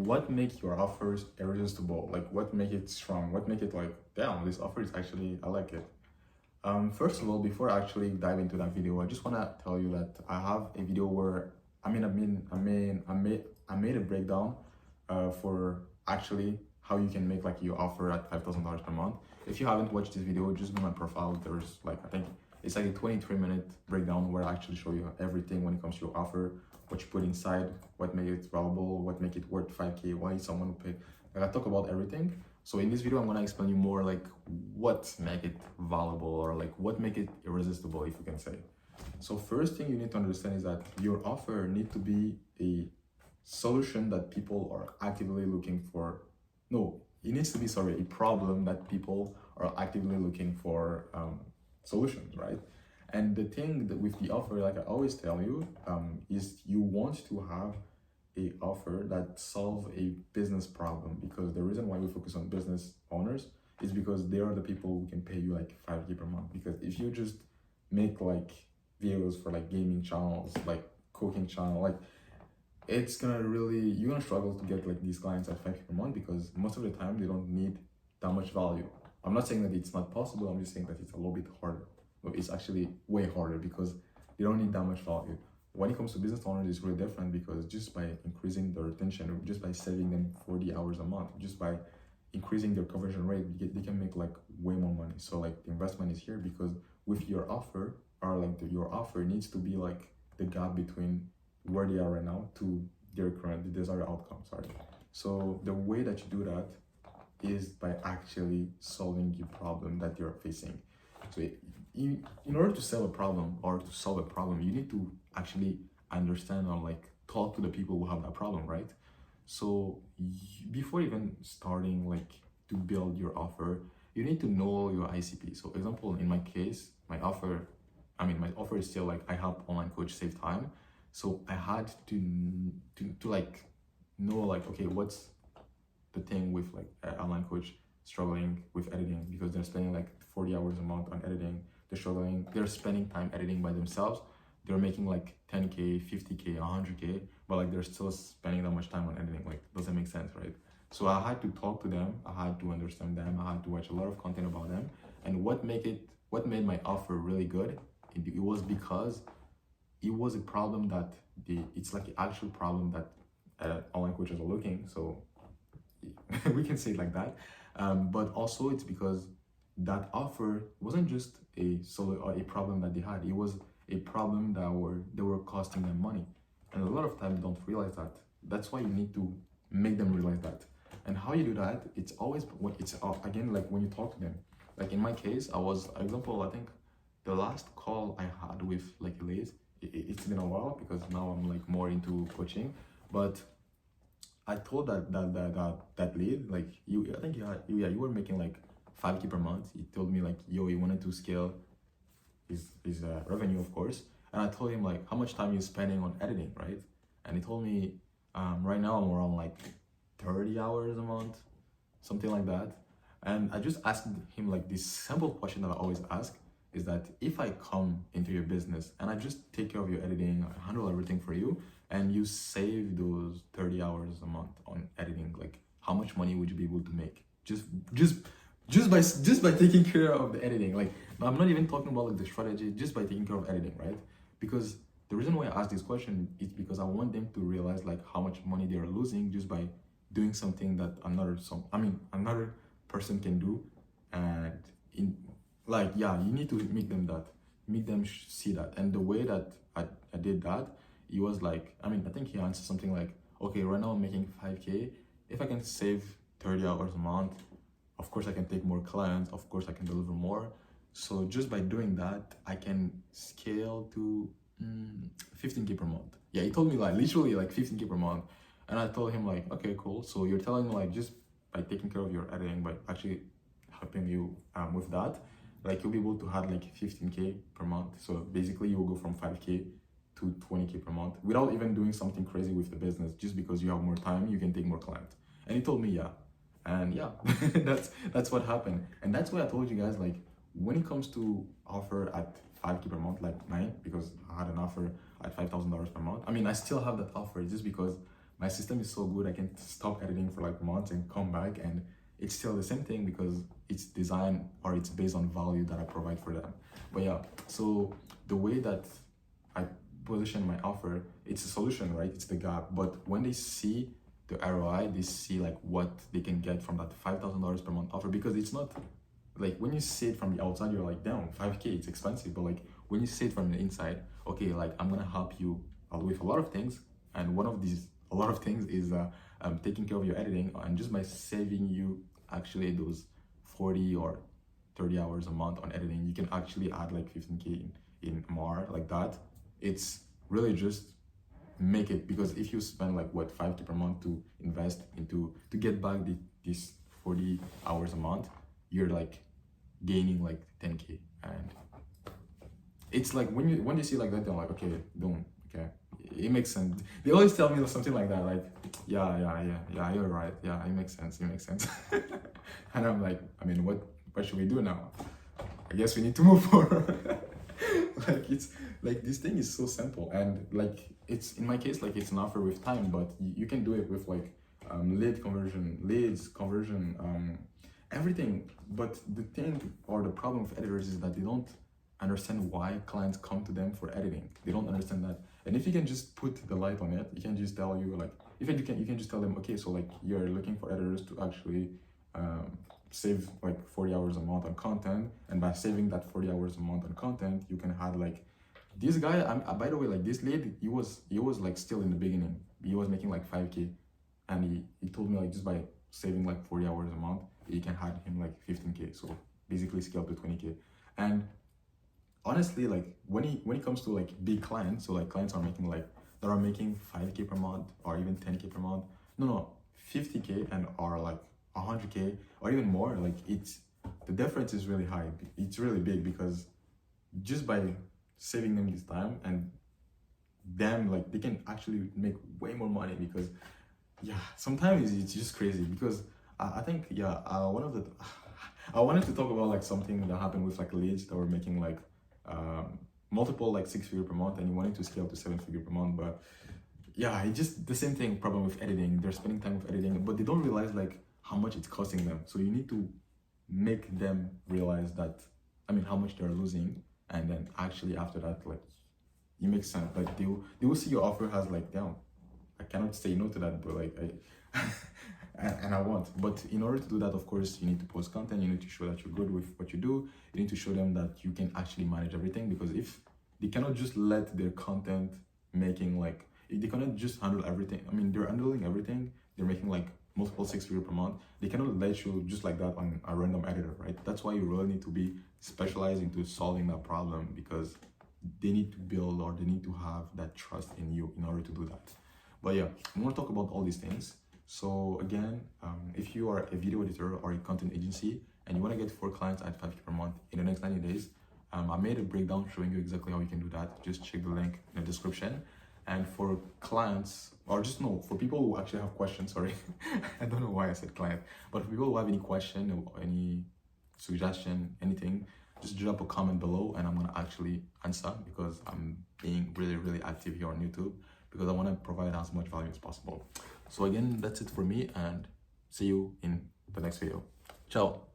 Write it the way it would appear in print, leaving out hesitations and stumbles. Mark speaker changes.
Speaker 1: what make your offers irresistible? Like what make it strong? What make it like, damn, this offer is actually, I like it. First of all, before I actually dive into that video, I just want to tell you that I have a video where I made a breakdown for actually how you can make like your offer at $5,000 per month. If you haven't watched this video, just go on my profile. There's like, I think it's like a 23-minute breakdown where I actually show you everything when it comes to your offer, what you put inside, what make it valuable, what make it worth 5K, why someone will pay. Like I talk about everything. So in this video, I'm gonna explain you more like what make it valuable or like what make it irresistible, if you can say. So first thing you need to understand is that your offer need to be a solution that people are actively looking for. No, it needs to be, sorry, a problem that people are actively looking for solutions, right? And the thing that with the offer, like I always tell you, is you want to have a offer that solve a business problem, because the reason why we focus on business owners is because they are the people who can pay you like 5K per month. Because if you just make like videos for like gaming channels, like cooking channel, like it's gonna really, you're gonna struggle to get like these clients at 5K per month, because most of the time they don't need that much value. I'm not saying that it's not possible, I'm just saying that it's a little bit harder. But it's actually way harder because they don't need that much value. When it comes to business owners, it's really different, because just by increasing their retention, just by saving them 40 hours a month, just by increasing their conversion rate, they can make like way more money. So like the investment is here, because with your offer, or like your offer needs to be like the gap between where they are right now to their current, the desired outcome, sorry. So the way that you do that is by actually solving the problem that you're facing. So in order to solve a problem or to solve a problem, you need to actually understand or like talk to the people who have that problem, right? So before even starting like to build your offer, you need to know your ICP. So example, in my case, my offer is still like I help online coach save time. So I had to like know like, okay, what's the thing with like an online coach struggling with editing, because they're spending like 40 hours a month on editing. They're spending time editing by themselves. They're making like 10K, 50K, 100K, but like they're still spending that much time on editing. Like, doesn't make sense, right? So I had to talk to them, I had to understand them, I had to watch a lot of content about them. And what made my offer really good, it was because it was a problem that it's like an actual problem that online coaches are looking. So we can say it like that. But also it's because that offer wasn't just a problem that they had. It was a problem that they were costing them money. And a lot of times don't realize that. That's why you need to make them realize that. And how you do that, it's always when it's again, like when you talk to them. Like in my case, I think the last call I had with like Elise, it's been a while because now I'm like more into coaching, but I told that lead, like you were making like 5K per month. He told me like, yo, he wanted to scale his revenue, of course. And I told him like, how much time you spending on editing, right? And he told me, right now I'm around like 30 hours a month, something like that. And I just asked him like this simple question that I always ask, is that if I come into your business and I just take care of your editing, I handle everything for you, and you save those 30 hours a month on editing, like how much money would you be able to make? Just by taking care of the editing. Like, I'm not even talking about like the strategy, just by taking care of editing, right? Because the reason why I asked this question is because I want them to realize like how much money they are losing just by doing something that another person can do. And you need to make them see that. And the way that I did that, it was like, I think he answered something like, okay, right now I'm making 5K. If I can save 30 hours a month, of course I can take more clients, of course I can deliver more. So just by doing that, I can scale to 15K per month. Yeah, he told me like literally like 15K per month. And I told him like, okay, cool. So you're telling me like just by taking care of your editing, by actually helping you with that, like you'll be able to have like 15K per month. So basically you will go from 5K to 20K per month without even doing something crazy with the business. Just because you have more time, you can take more clients. And he told me, yeah. And yeah, that's what happened. And that's why I told you guys, like, when it comes to offer at 5K per month, like mine, because I had an offer at $5,000 per month. I still have that offer just because my system is so good, I can stop editing for like months and come back, and it's still the same thing because it's designed or it's based on value that I provide for them. But yeah, so the way that I position my offer, it's a solution, right? It's the gap. But when they see the ROI, they see like what they can get from that $5,000 per month offer, because it's not like when you see it from the outside, you're like, damn, 5K, it's expensive. But like when you see it from the inside, okay, like I'm gonna help you with a lot of things, and one of these a lot of things is taking care of your editing, and just by saving you actually those 40 or 30 hours a month on editing, you can actually add like 15K in more like that. It's really just make it, because if you spend like what 5K per month to invest into to get back these 40 hours a month, you're like gaining like 10K. And it's like when they see like that, they're like, okay, boom, okay, it makes sense. They always tell me something like that, like, yeah, you're right, yeah, it makes sense. And I'm like, I mean, what should we do now? I guess we need to move forward. Like, it's like, this thing is so simple, and like, it's in my case, like, it's an offer with time, but you can do it with like leads conversion, everything. But the thing or the problem with editors is that they don't understand why clients come to them for editing. They don't understand that. And if you can just put the light on it, you can just tell you like, you can just tell them, okay, so like you're looking for editors to actually save like 40 hours a month on content, and by saving that 40 hours a month on content, you can have like this guy. By the way, like this lead, he was like still in the beginning, he was making like 5K, and he told me like just by saving like 40 hours a month, you can have him like 15K, so basically scale to 20K. And honestly, like when it comes to like big clients, so like clients are making like that are making 5K per month or even 10K per month, no 50K and are like 100K or even more, like it's the difference is really high. It's really big, because just by saving them this time, and them like they can actually make way more money, because yeah, sometimes it's just crazy. Because I think one of the I wanted to talk about like something that happened with like leads that were making like multiple like 6-figure per month, and you wanted to scale to 7-figure per month. But yeah, it's just the same thing problem with editing. They're spending time with editing, but they don't realize like how much it's costing them. So you need to make them realize that, I mean, how much they're losing, and then actually after that, like, it makes sense. Like they will see your offer has like, damn, I cannot say no to that, but like and I want. But in order to do that, of course, you need to post content. You need to show that you're good with what you do. You need to show them that you can actually manage everything, because if they cannot just let their content making like, they cannot just handle everything. I mean, they're handling everything. They're making like multiple 6-figure per month. They cannot let you just like that on a random editor, right? That's why you really need to be specialized into solving that problem, because they need to build, or they need to have that trust in you in order to do that. But yeah, I want to talk about all these things. So again, if you are a video editor or a content agency and you want to get 4 clients at 5K per month in the next 90 days, I made a breakdown showing you exactly how you can do that. Just check the link in the description. And for clients, or just no, for people who actually have questions, sorry, I don't know why I said client, but for people who have any question or any suggestion, anything, just drop a comment below and I'm gonna actually answer, because I'm being really, really active here on YouTube, because I want to provide as much value as possible. So again, that's it for me, and see you in the next video. Ciao.